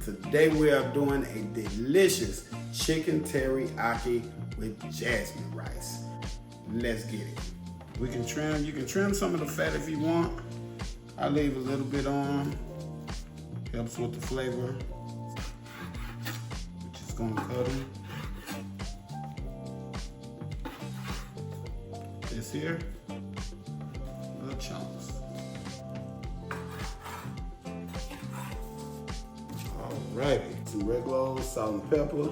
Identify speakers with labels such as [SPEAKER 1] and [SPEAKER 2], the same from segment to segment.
[SPEAKER 1] Today we are doing a delicious chicken teriyaki with jasmine rice. Let's get it. You can trim some of the fat if you want. I leave a little bit on. Helps with the flavor. Just gonna cut them. This here, little chunks. Alrighty, some regular old salt and pepper, and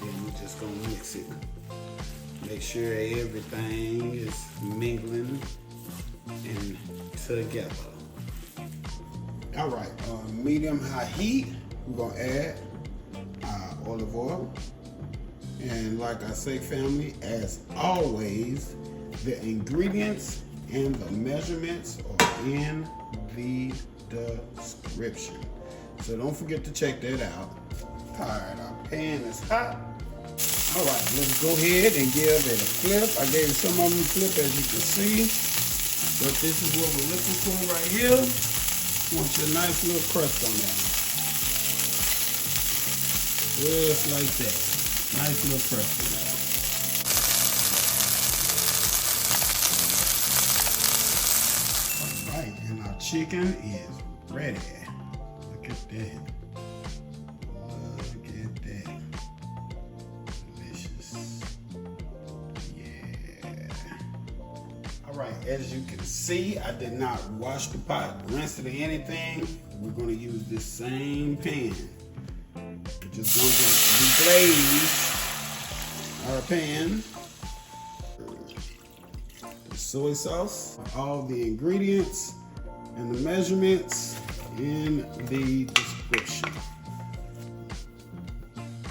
[SPEAKER 1] then we're just gonna mix it. Make sure everything is mingling and together. Alright, medium-high heat, we're gonna add olive oil. And like I say, family, as always, the ingredients and the measurements are in the description. So don't forget to check that out. Alright, our pan is hot. Alright, let's go ahead and give it a flip. I gave some of them a flip, as you can see. But this is what we're looking for right here. Want your nice little crust on that. Just like that. Nice little crust on that. Alright, and our chicken is ready. Look at that. Look at that. Delicious. Yeah. Alright, as you can see, I did not wash the pot, rinse it or anything. We're going to use this same pan. We're just going to deglaze our pan. The soy sauce, all the ingredients and the measurements in the description.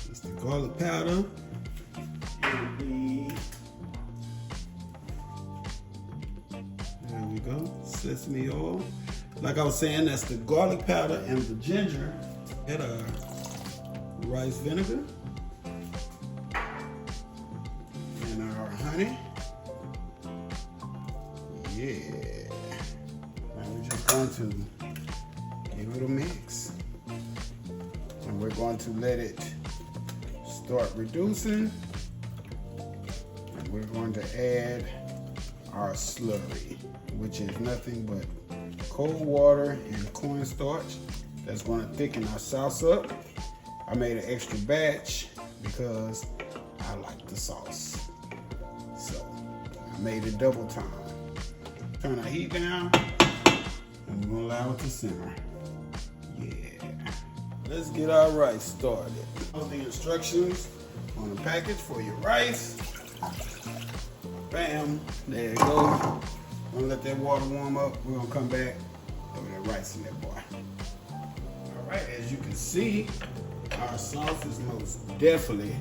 [SPEAKER 1] It's the garlic powder and there we go, sesame oil. Like I was saying, that's the garlic powder and the ginger. And rice vinegar and our honey. Yeah. Now we're just going to give it a mix. And we're going to let it start reducing. And we're going to add our slurry, which is nothing but cold water and cornstarch. That's going to thicken our sauce up. I made an extra batch because I like the sauce. So I made it double time. Turn our heat down and we're gonna allow it to simmer. Yeah. Let's get our rice started. All the instructions on the package for your rice. Bam, there you go. I'm gonna let that water warm up. We're gonna come back, throw that rice in there, boy. All right, as you can see, our sauce is most definitely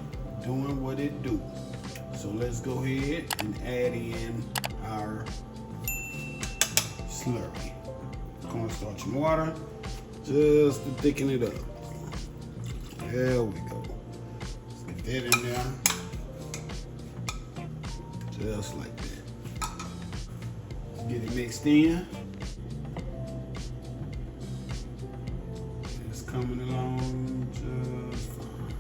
[SPEAKER 1] doing what it do. So let's go ahead and add in our slurry. Cornstarch and water, just to thicken it up. There we go. Let's get that in there. Just like that. Let's get it mixed in. It's coming along just fine.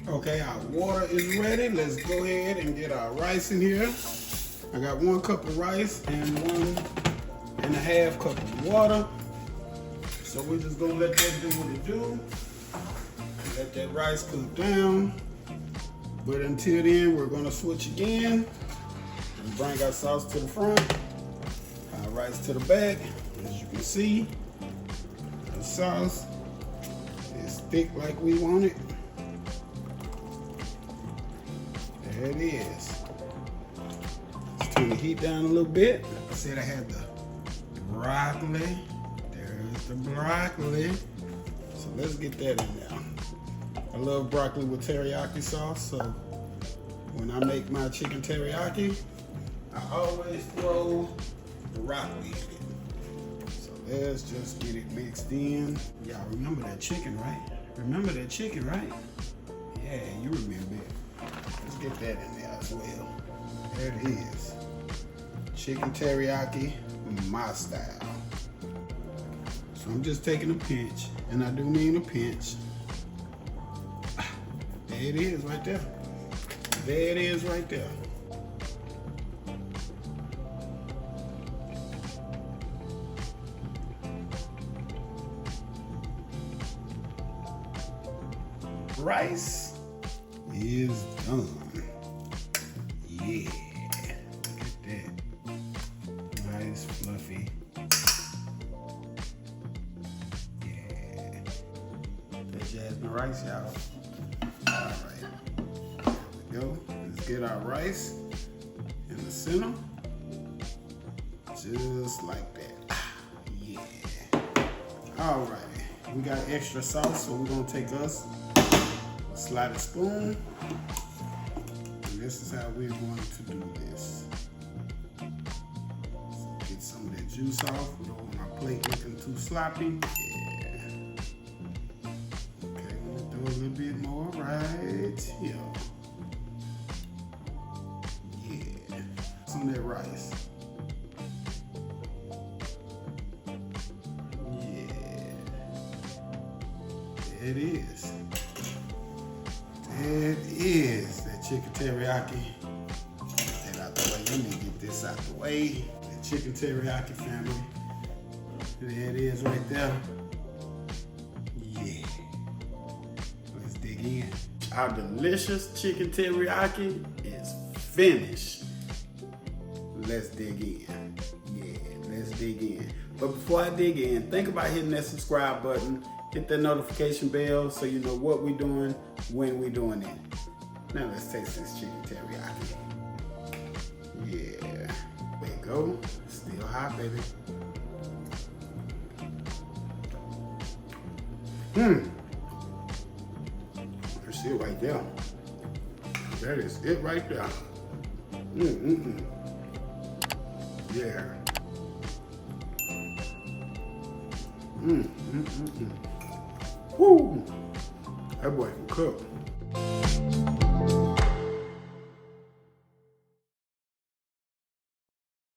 [SPEAKER 1] Okay, our water is ready. Let's go ahead and get our rice in here. I got 1 cup of rice and 1.5 cup of water. So we're just gonna let that do what it do. Let that rice cook down. But until then, we're gonna switch again and bring our sauce to the front, our rice to the back. As you can see, the sauce is thick like we want it. There it is. Let's turn the heat down a little bit. I said I had the broccoli. There's the broccoli. So let's get that in there. I love broccoli with teriyaki sauce, so when I make my chicken teriyaki, I always throw the broccoli in it. So let's just get it mixed in. Y'all remember that chicken, right? Remember that chicken, right? Yeah, you remember it. Let's get that in there as well. There it is. Chicken teriyaki, my style. So I'm just taking a pinch, and I do mean a pinch, There it is right there. There it is right there. Rice is done. Yeah, look at that. Nice, fluffy. Yeah, that jasmine rice, y'all. All right, there we go. Let's get our rice in the center, just like that. Yeah. All right, we got extra sauce, so we're gonna take us slide a spoon, and this is how we're going to do this. So get some of that juice off. We don't want our plate looking too sloppy. Yeah. Okay, we'll do a little bit more right here. Yeah. Some of that rice. Yeah. There it is. It is that chicken teriyaki. Get that out the way. Let me get this out the way. The chicken teriyaki family. There it is right there. Yeah. Let's dig in. Our delicious chicken teriyaki is finished. Let's dig in. Yeah, let's dig in. But before I dig in, think about hitting that subscribe button. Hit that notification bell so you know what we're doing, when we're doing it. Now let's taste this chicken teriyaki. Yeah, there you go. Still hot, baby. That's it right there. That is it right there. Yeah. Woo! That boy can cook.